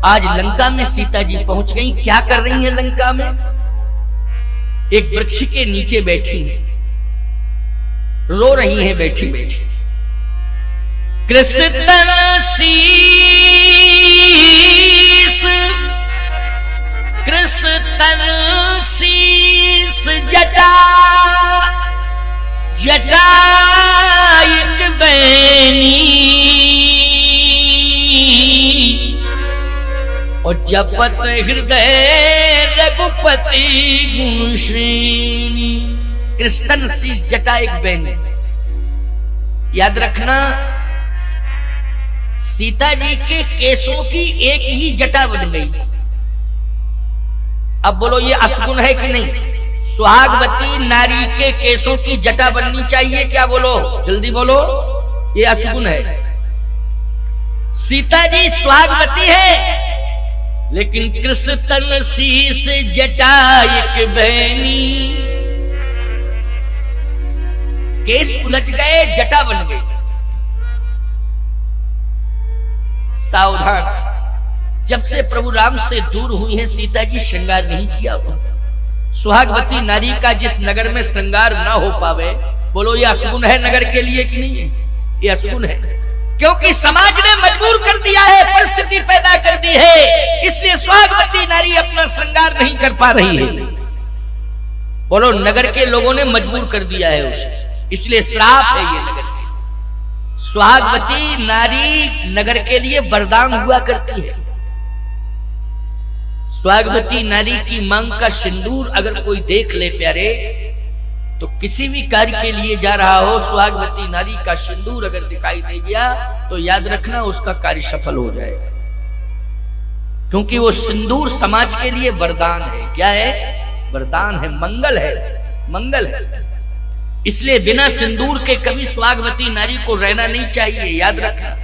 आज लंका में सीता जी पहुंच गई। क्या कर रही हैं लंका में? एक वृक्ष के नीचे बैठी रो रही हैं बैठी बैठी। कृष्ण शीस कृष्ण शीस जटा जटायक बैनी और जपत हृदय रघुपति गुण श्रेणी। कृष्ण शीस जटायक बैनी। याद रखना, सीता जी के केसों की एक ही जटा बन गई। अब बोलो ये असगुण है कि नहीं? सुहागवती नारी के केसों की जटा बननी चाहिए क्या? बोलो जल्दी बोलो, ये असगुण है। सीता जी सुहागवती है, लेकिन कृष्ण शीस जटायक बैनी। केस उलझ गए, जटा बन गई। सावधान, जब से प्रभु राम से दूर हुई है सीता जी, श्रृंगार नहीं किया। सुहागवती नारी का जिस नगर में श्रृंगार ना हो पावे, बोलो ये असगुण है नगर के लिए कि नहीं है? ये असगुण है, क्योंकि समाज ने मजबूर कर दिया है, परिस्थिति पैदा कर दी है, इसलिए सुहागवती नारी अपना श्रृंगार नहीं कर पा रही है। बोलो नगर के लोगों ने मजबूर कर दिया है उसे, इसलिए श्राप है ये नगर के। सुहागवती नारी नगर के लिए वरदान हुआ करती है। सुहागवती नारी की मांग का सिंदूर अगर कोई देख ले प्यारे, तो किसी भी कार्य के लिए जा रहा हो, सुहागवती नारी का सिंदूर अगर दिखाई दे गया तो याद रखना उसका कार्य सफल हो जाएगा, क्योंकि वो सिंदूर समाज के लिए वरदान है। क्या है? वरदान है, मंगल है, मंगल है। इसलिए बिना सिंदूर के कभी सुहागवती नारी को रहना नहीं चाहिए। याद रखना,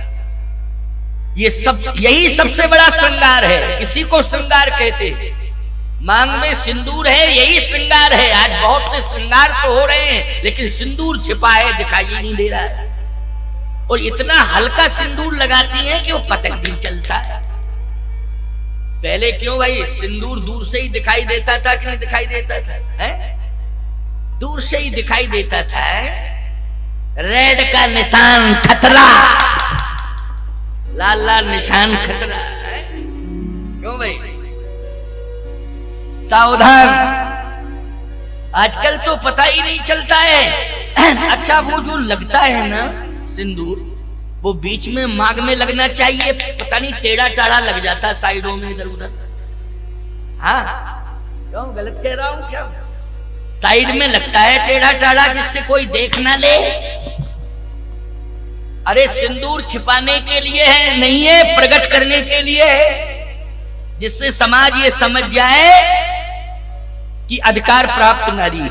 ये सब, यही सबसे बड़ा श्रृंगार है, इसी को श्रृंगार कहते हैं। मांग में सिंदूर है, यही श्रृंगार है। आज बहुत से श्रृंगार तो हो रहे हैं, लेकिन सिंदूर छिपा है, दिखाई नहीं दे रहा है। और इतना हल्का सिंदूर लगाती हैं कि वो पता नहीं चलता है। पहले क्यों भाई, सिंदूर दूर से ही दिखाई देता था कि नहीं दिखाई देता था? है? दूर से ही दिखाई देता था। रेड का निशान खतरा, लाल लाल निशान खतरा है। क्यों भाई? सावधान, आजकल तो पता ही नहीं चलता है। अच्छा वो जो लगता है ना सिंदूर, वो बीच में मांग में लगना चाहिए, पता नहीं टेढ़ा टाढ़ा लग जाता है साइडों में, इधर उधर। हाँ क्यों, गलत कह रहा हूं क्या? साइड में लगता है टेढ़ा टाढ़ा, जिससे कोई देख ना ले। अरे सिंदूर छिपाने के लिए है, नहीं है प्रकट करने के लिए है, जिससे समाज ये समझ जाए कि अधिकार प्राप्त नारी है।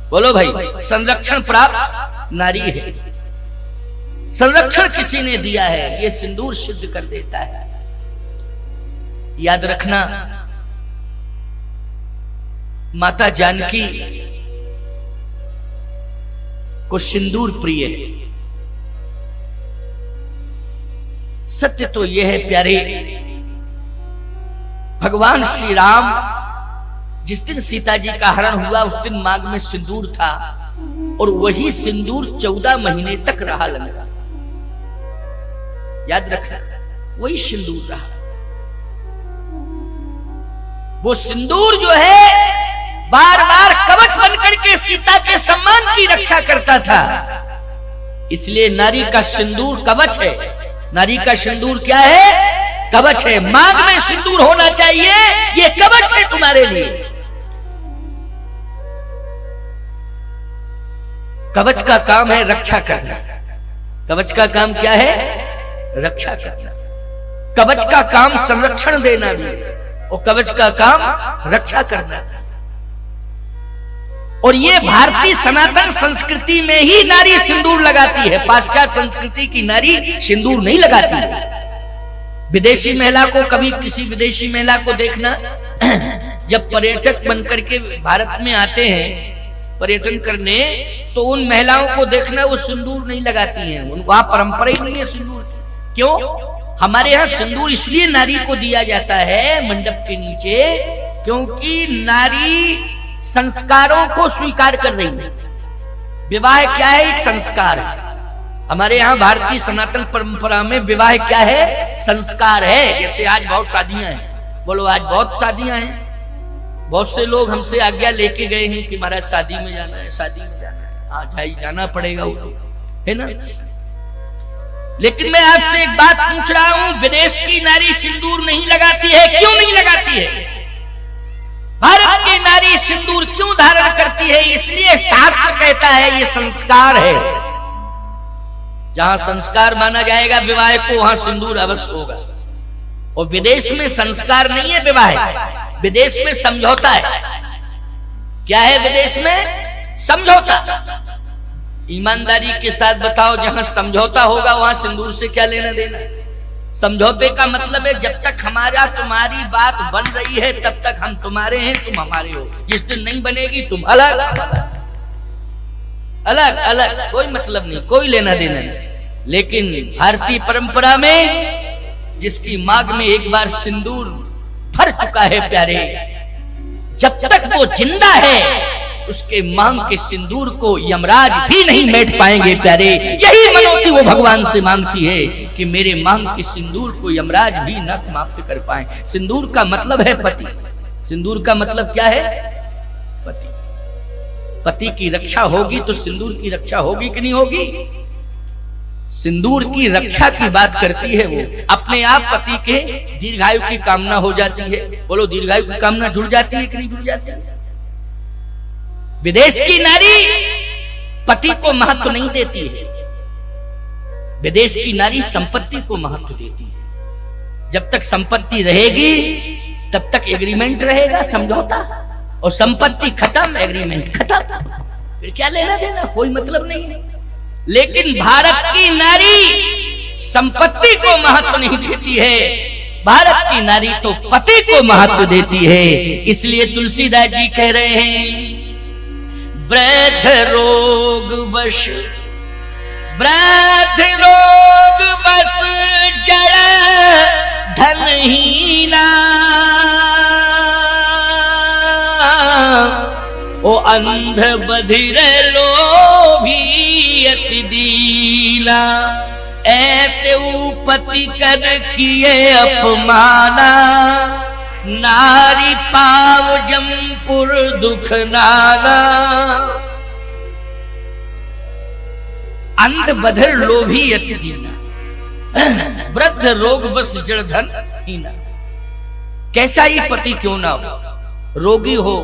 बोलो भाई, संरक्षण प्राप्त नारी है। संरक्षण किसी ने दिया है, ये सिंदूर सिद्ध कर देता है। याद रखना, माता जानकी को सिंदूर प्रिय है। सत्य तो यह है प्यारे, भगवान श्री राम जिस दिन सीता जी का हरण हुआ, उस दिन मांग में सिंदूर था, और वही सिंदूर 14 महीने तक रहा लंका। याद रखना, वही सिंदूर रहा। वो सिंदूर जो है बार बार कवच बनकर के सीता के सम्मान की रक्षा करता था। इसलिए नारी का सिंदूर कवच है। नारी का सिंदूर क्या है? कवच है। मांग में सिंदूर होना चाहिए, ये कवच है तुम्हारे लिए। कवच का काम है रक्षा करना। कवच का काम क्या है? रक्षा करना। कवच का काम संरक्षण देना भी, और कवच का काम रक्षा करना। और ये भारतीय सनातन संस्कृति में ही नारी सिंदूर लगाती है। पाश्चात्य संस्कृति की नारी सिंदूर नहीं लगाती। विदेशी महिला को, कभी किसी विदेशी महिला को देखना, जब पर्यटक बनकर के भारत में आते हैं पर्यटन करने, तो उन महिलाओं को देखना वो सिंदूर नहीं लगाती हैं। वहां परंपरा ही नहीं है सिंदूर की। क्यों? हमारे यहाँ सिंदूर इसलिए नारी को दिया जाता है मंडप के नीचे, क्योंकि नारी संस्कारों को स्वीकार कर रही है। विवाह क्या है? एक संस्कार है। हमारे यहाँ भारतीय सनातन परंपरा में विवाह क्या है? संस्कार है। जैसे आज बहुत शादियां हैं, बोलो आज बहुत शादियां हैं, बहुत से लोग हमसे आज्ञा लेके गए हैं कि महाराज शादी में जाना है, शादी में जाना है, आज भाई जाना पड़ेगा, है ना। लेकिन मैं आपसे एक बात पूछ रहा हूं, विदेश की नारी सिंदूर नहीं लगाती है, क्यों नहीं लगाती है? भारत की नारी सिंदूर क्यों धारण करती है? इसलिए शास्त्र कहता है ये संस्कार है। जहां संस्कार माना जाएगा विवाह को, वहां सिंदूर अवश्य होगा। और विदेश में संस्कार नहीं है विवाह, विदेश में समझौता है। क्या है विदेश में? समझौता। ईमानदारी के साथ बताओ, जहां समझौता होगा वहां सिंदूर से क्या लेना देना? समझौते का मतलब है जब तक हमारा तुम्हारी बात बन रही है तब तक हम तुम्हारे हैं, तुम हमारे हो। जिस दिन नहीं बनेगी तुम अलग अलग अलग, कोई मतलब नहीं, कोई लेना देना नहीं। लेकिन भारतीय परंपरा में जिसकी मांग में एक बार सिंदूर भर चुका है प्यारे, जब तक वो जिंदा है उसके मांग के सिंदूर को यमराज भी नहीं मेट पाएंगे प्यारे। यही मनोती वो भगवान से मांगती है कि मेरे मांग के सिंदूर को यमराज भी न समाप्त कर पाए। सिंदूर का मतलब है पति। सिंदूर का मतलब क्या है? पति। पति की रक्षा होगी तो सिंदूर की रक्षा होगी कि नहीं होगी? सिंदूर की रक्षा की बात करती है वो। अपने आप पति के दीर्घायु की कामना हो जाती है। बोलो दीर्घायु की कामना जुड़ जाती है कि नहीं जुड़ जाती है? विदेश की नारी पति को महत्व नहीं देती है, विदेश की नारी संपत्ति को महत्व देती है। जब तक संपत्ति रहेगी तब तक एग्रीमेंट रहेगा, समझौता, और संपत्ति खत्म, एग्रीमेंट खत्म, फिर क्या लेना देना, कोई मतलब नहीं। लेकिन भारत की नारी संपत्ति को महत्व नहीं देती है, भारत की नारी तो पति को महत्व देती है। इसलिए तुलसीदास जी कह रहे हैं, वृद्ध रोग बस, वृद्ध रोग बस जड़ धनहीना, ओ अंध बधिर लोभी अति दीना, ऐसे उपति कर किए अपमाना, नारी पाव जमपुर दुख नाना। अंध बधिर लोभी अति दीना, वृद्ध रोग बस जड़ धन हीना। कैसा ही पति क्यों ना हो, रोगी हो,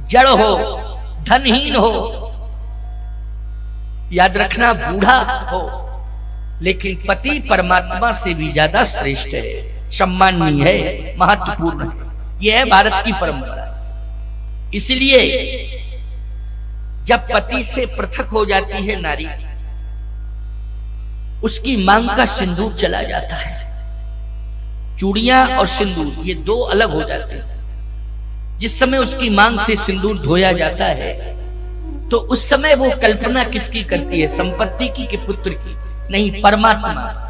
जड़ हो, धनहीन हो, याद रखना बूढ़ा हो, लेकिन पति परमात्मा से भी ज्यादा श्रेष्ठ है, सम्माननीय है, महत्वपूर्ण है। यह है भारत की परंपरा। इसलिए जब पति से पृथक हो जाती है नारी, उसकी मांग का सिंदूर चला जाता है। चूड़ियां और सिंदूर ये दो अलग हो जाते हैं। जिस समय उसकी मांग से सिंदूर धोया जाता है तो उस समय वो कल्पना किसकी करती है? संपत्ति की कि पुत्र की? नहीं, परमात्मा।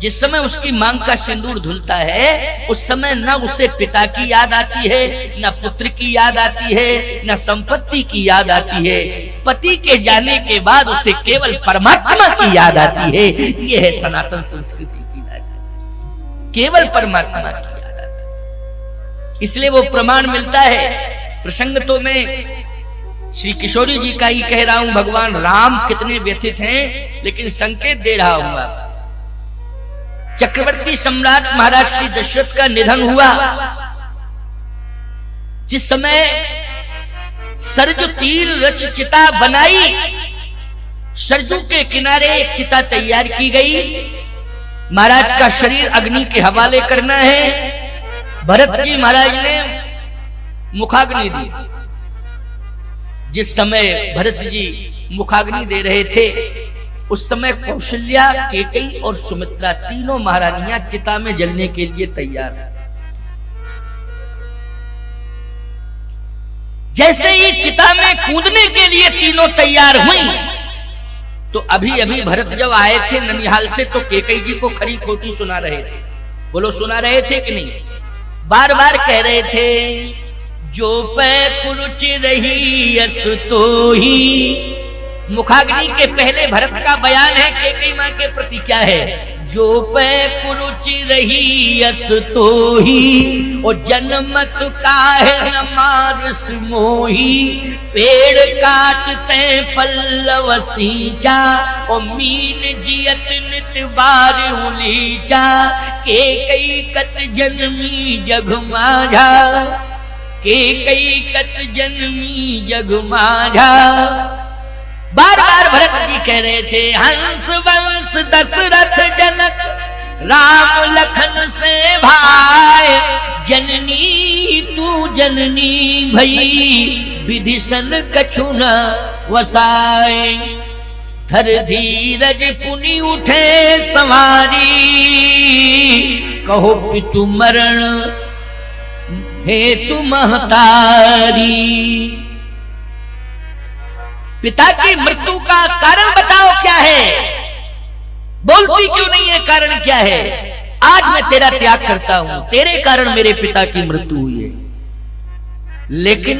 जिस समय उसकी मांग का सिंदूर धुलता है उस समय न उसे पिता की याद आती है, न पुत्र की याद आती है, न संपत्ति की याद आती है। पति के जाने के बाद उसे केवल परमात्मा की याद आती है। यह है सनातन संस्कृति की याद, केवल परमात्मा की याद आती है। इसलिए वो प्रमाण मिलता है। प्रसंग तो मैं श्री किशोरी जी का ही कह रहा हूं, भगवान राम कितने व्यथित हैं, लेकिन संकेत दे रहा हूं आप। चक्रवर्ती सम्राट महाराज श्री दशरथ का निधन हुआ। जिस समय सरजू तीर रच चिता बनाई, सरजू के किनारे एक चिता तैयार की गई। महाराज का शरीर अग्नि के हवाले करना है। भरत जी महाराज ने मुखाग्नि दी। जिस समय भरत जी मुखाग्नि दे रहे थे उस समय कौशल्या, केकई और सुमित्रा तीनों महारानियां चिता में जलने के लिए तैयार। जैसे ही चिता में कूदने के लिए तीनों तैयार हुई, तो अभी अभी भरत जब आए थे ननिहाल से तो कैकेयी जी को खरी खोटी सुना रहे थे। बोलो सुना रहे थे कि नहीं? बार बार कह रहे थे जो पै कुरुच रही यस तो ही। मुखाग्नि के पहले भरत का बयान है कैकेयी मां के प्रति क्या है? जो पै कुरुच रही यस तो ही ओ जनमत काहे न मारस मोही। पेड़ काटते पल्लव सींचा ओ मीन जियत नित बार उलीचा। कैकेयी कत जन्मी जग माझा, कैकेयी कत जन्मी जग माझा। बार बार भरत जी कह रहे थे हंस वंश दशरथ जनक राम लखन से भाई। जननी तू जननी भई विधिशन कछु न वसाए। धर धीरज पुनि उठे संवारी कहो पितु मरण हेतु महतारी। पिता की मृत्यु का कारण बताओ क्या है? बोलती क्यों नहीं है? कारण क्या है? आज मैं तेरा त्याग करता हूं, तेरे कारण मेरे पिता की मृत्यु हुई है। लेकिन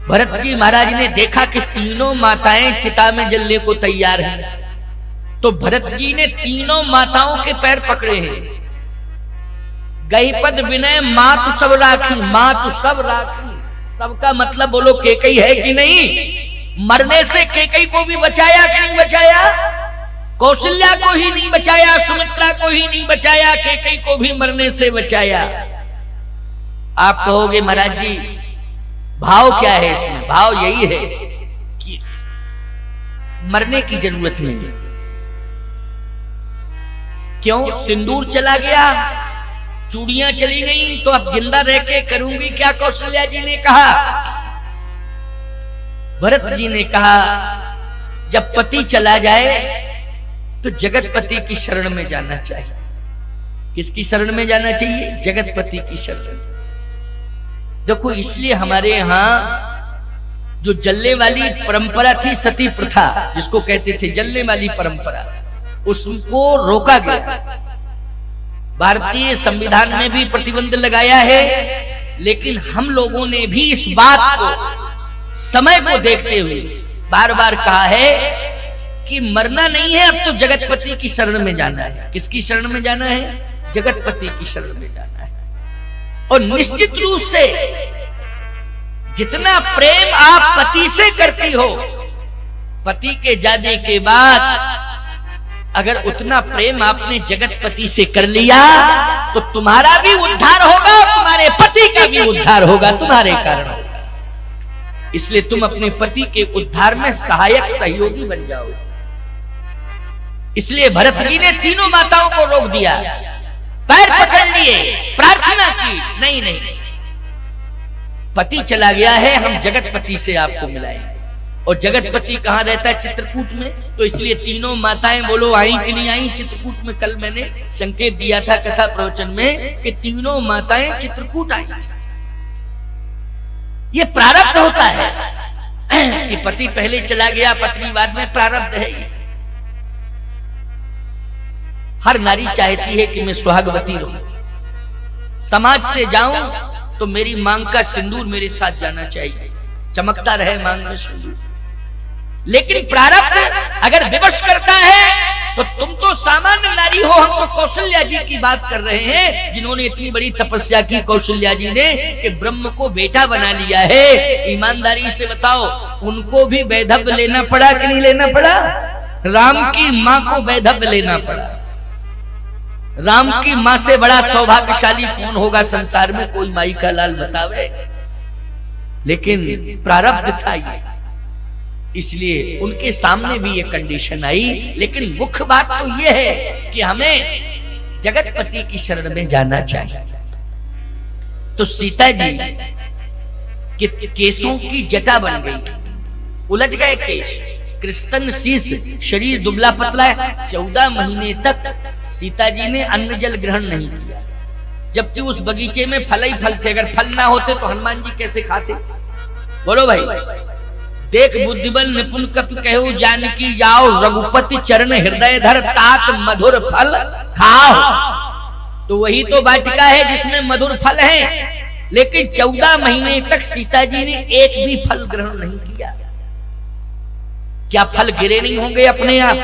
भरत जी महाराज ने देखा कि तीनों माताएं चिता में जलने को तैयार हैं, तो भरत जी ने तीनों माताओं के पैर पकड़े हैं। गई पद विनय मातु सब राखी, मातु सब राखी। सबका मतलब बोलो कैकेयी है कि नहीं? मरने से कैकेयी को भी बचाया कि नहीं बचाया? कौशल्या को ही नहीं बचाया, सुमित्रा को ही नहीं बचाया, कैकेयी को भी मरने से बचाया। आप कहोगे महाराज जी भाव क्या है इसमें? भाव यही है कि मरने की जरूरत नहीं। क्यों? सिंदूर चला गया, चूड़ियां चली गई, तो अब जिंदा रह के करूंगी क्या? कौशल्या जी ने कहा। भरत जी ने कहा जब पति चला जाए तो जगतपति की शरण में जाना चाहिए। किसकी शरण में जाना चाहिए? जगतपति की शरण। देखो इसलिए हमारे यहां जो जलने वाली परंपरा थी सती प्रथा, जिसको कहते थे जलने वाली परंपरा, उसको रोका गया। भारतीय संविधान में भी प्रतिबंध लगाया है, लेकिन हम लोगों ने भी इस बात को समय को देखते हुए बार बार कहा है कि मरना नहीं है, अब तो जगतपति की शरण में जाना है। किसकी शरण में जाना है? जगतपति की शरण में जाना है। और निश्चित रूप से जितना प्रेम आप पति से करती हो, पति के जाने के बाद अगर उतना प्रेम आपने जगतपति से कर लिया तो तुम्हारा भी उद्धार होगा, तुम्हारे पति का भी उद्धार होगा, तुम्हारे कारण होगा। इसलिए तुम अपने पति के उद्धार में सहायक सहयोगी बन जाओ। इसलिए भरत जी ने तीनों माताओं को रोक दिया, पैर पकड़ लिए, प्रार्थना की, नहीं नहीं, पति चला गया है, हम जगतपति से आपको मिलाएंगे। और जगतपति कहां रहता है? चित्रकूट में। तो इसलिए तीनों माताएं बोलो आई कि नहीं आई चित्रकूट में? कल मैंने संकेत दिया था कथा प्रवचन में कि तीनों माताएं चित्रकूट आई। ये प्रारब्ध होता है कि पति पहले चला गया, पत्नी बाद में, प्रारब्ध है ये। हर नारी चाहती है कि मैं सुहागवती रहूं, समाज से जाऊं तो मेरी मांग का सिंदूर मेरे साथ जाना चाहिए, चमकता रहे मांग में सिंदूर। लेकिन प्रारब्ध अगर विवश करता है तो तुम तो सामान्य नारी हो। हम तो कौशल्या जी की बात कर रहे हैं, जिन्होंने इतनी बड़ी तपस्या की कौशल्या जी ने कि ब्रह्म को बेटा बना लिया है। ईमानदारी से बताओ, उनको भी वैधव्य लेना पड़ा कि नहीं लेना पड़ा? राम की मां को वैधव्य लेना पड़ा। राम की मां से बड़ा सौभाग्यशाली कौन होगा संसार में? कोई माई का लाल बतावे। लेकिन प्रारब्ध था ये, इसलिए उनके सामने भी ये कंडीशन आई। लेकिन मुख्य बात तो ये है कि हमें जगतपति की शरण में जाना चाहिए। तो सीता जी के केसों की जटा बन गई, उलझ गए केश, कृष्ण शीश, शरीर दुबला पतला है। 14 महीने तक सीता जी ने अन्न जल ग्रहण नहीं किया, जबकि उस बगीचे में फल ही फल थे। अगर फल ना होते तो हनुमान जी कैसे खाते? बोलो भाई। देख बुद्धिबल निपुण कपि कहु जानकी जाओ, रघुपति चरण हृदय धर तात मधुर फल खाओ। तो वही तो वाटिका है जिसमें मधुर फल है, लेकिन 14 महीने तक सीता जी ने एक भी फल ग्रहण नहीं किया। क्या फल गिरे नहीं होंगे अपने आप?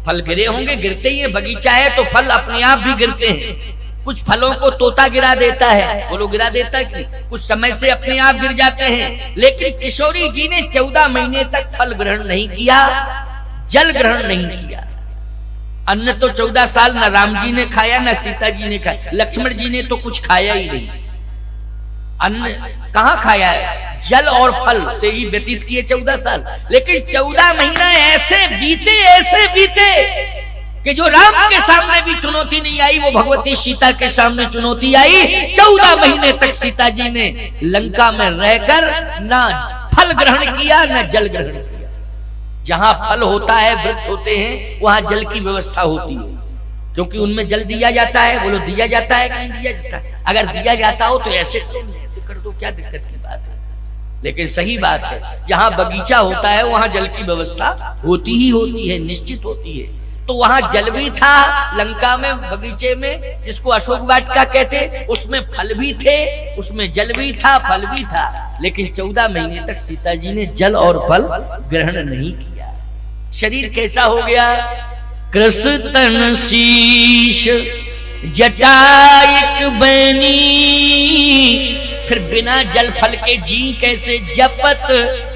फल गिरे होंगे, गिरते ही है। बगीचा है तो फल अपने आप भी गिरते हैं। कुछ फलों को तोता गिरा देता है, बोलो गिरा देता है कि कुछ समय से अपने आप गिर जाते हैं। लेकिन किशोरी जी ने 14 महीने तक फल ग्रहण नहीं किया, जल ग्रहण नहीं किया। अन्न तो 14 साल न राम जी ने खाया न सीता जी ने खाया, लक्ष्मण जी ने तो कुछ खाया ही नहीं। अन्न कहाँ खाया है? जल और फल से ही व्यतीत किए 14 साल। लेकिन 14 महीना ऐसे बीते कि जो राम के सामने भी चुनौती नहीं आई, वो भगवती सीता के सामने चुनौती आई। 14 महीने तक सीता जी ने लंका में रहकर ना फल ग्रहण किया न जल ग्रहण किया। जहां फल होता है, वृक्ष होते हैं, वहां जल की व्यवस्था होती है, क्योंकि उनमें जल दिया जाता है। बोलो दिया जाता है कि नहीं दिया जाता? अगर दिया जाता हो तो ऐसे कर दो, क्या दिक्कत की बात है? लेकिन सही बात है, जहां बगीचा होता है वहां जल की व्यवस्था होती ही होती है, निश्चित होती है। तो वहां जल भी था लंका में, बगीचे में, जिसको अशोक वाटिका कहते, उसमें फल भी थे, उसमें जल भी था, फल भी था। लेकिन 14 महीने तक सीता जी ने जल और फल ग्रहण नहीं किया। शरीर कैसा हो गया? कृष्ण तन शीश जटायक बनी, फिर बिना जल फल के जी कैसे जपत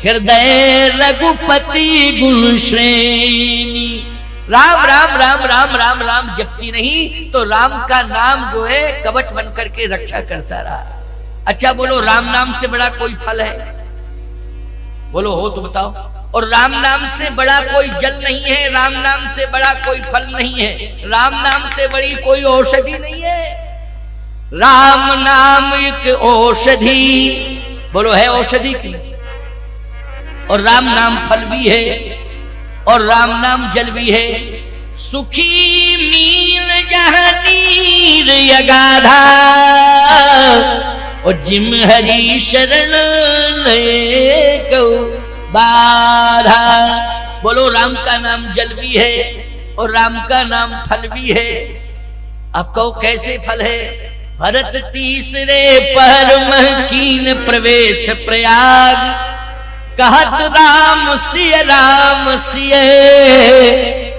हृदय रघुपति गुण श्रेणी। राम राम राम राम राम राम जपती नहीं तो राम का नाम जो है कवच बन करके रक्षा करता रहा। अच्छा बोलो, राम नाम से बड़ा कोई फल है? बोलो हो तो बताओ। और राम नाम से बड़ा कोई जल नहीं है, राम नाम से बड़ा कोई फल नहीं है, राम नाम से बड़ी कोई औषधि नहीं है। राम नाम एक औषधि, बोलो है औषधि की। और राम नाम फल भी है और राम नाम जल भी है। सुखी मीन जहाँ नीर यगाधा, और जिम हरि शरण लय को बाधा। बोलो राम का नाम जल भी है और राम का नाम फल भी है। अब कहो कैसे फल है? भरत तीसरे पहर मह कीन प्रवेश प्रयाग, कहत राम सिय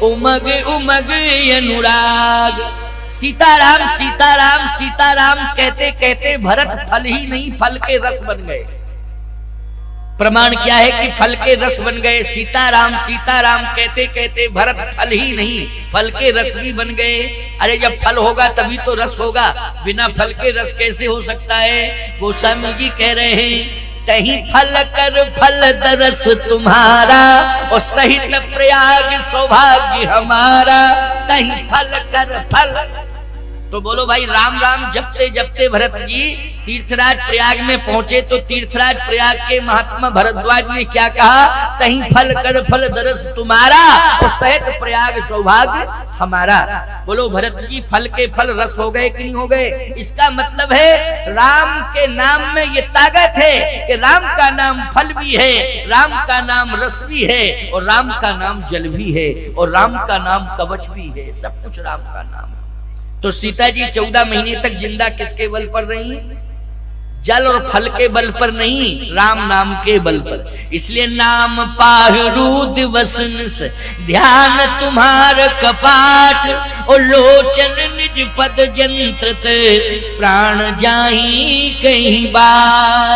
उमग उमग अनुराग। सीताराम सीताराम सीताराम कहते कहते भरत फल ही नहीं, फल के रस बन गए। प्रमाण क्या है कि फल के रस बन गए? सीताराम सीताराम कहते कहते भरत फल ही नहीं, फल के रस भी बन गए। अरे जब फल होगा तभी तो रस होगा, बिना फल के रस कैसे हो सकता है? गोस्वामी जी कह रहे हैं, तही फल कर फल दरस तुम्हारा, और सहित प्रयाग सौभाग्य हमारा। तही फल कर फल। तो बोलो भाई, राम राम जपते जपते भरत जी तीर्थराज प्रयाग में पहुंचे तो तीर्थराज प्रयाग के महात्मा भरद्वाज ने क्या कहा? तही फल कर फल दरस तुम्हारा, और सहित प्रयाग सौभाग्य हमारा। बोलो भरत जी, फल के फल रस हो गए कि नहीं हो गए? इसका मतलब है राम के नाम में ये ताकत है कि राम का नाम फल भी है, राम का नाम रस भी है, और राम का नाम जल भी है, और राम का नाम कवच भी है। सब कुछ राम का नाम है। तो सीता जी 14 महीने तक जिंदा किसके बल पर रही? जल और फल के बल पर नहीं, राम नाम के बल पर। इसलिए नाम पाहरु दिवसन से ध्यान तुम्हार कपाट, और लोचन निज पद जंत्र प्राण जाही कहीं बार।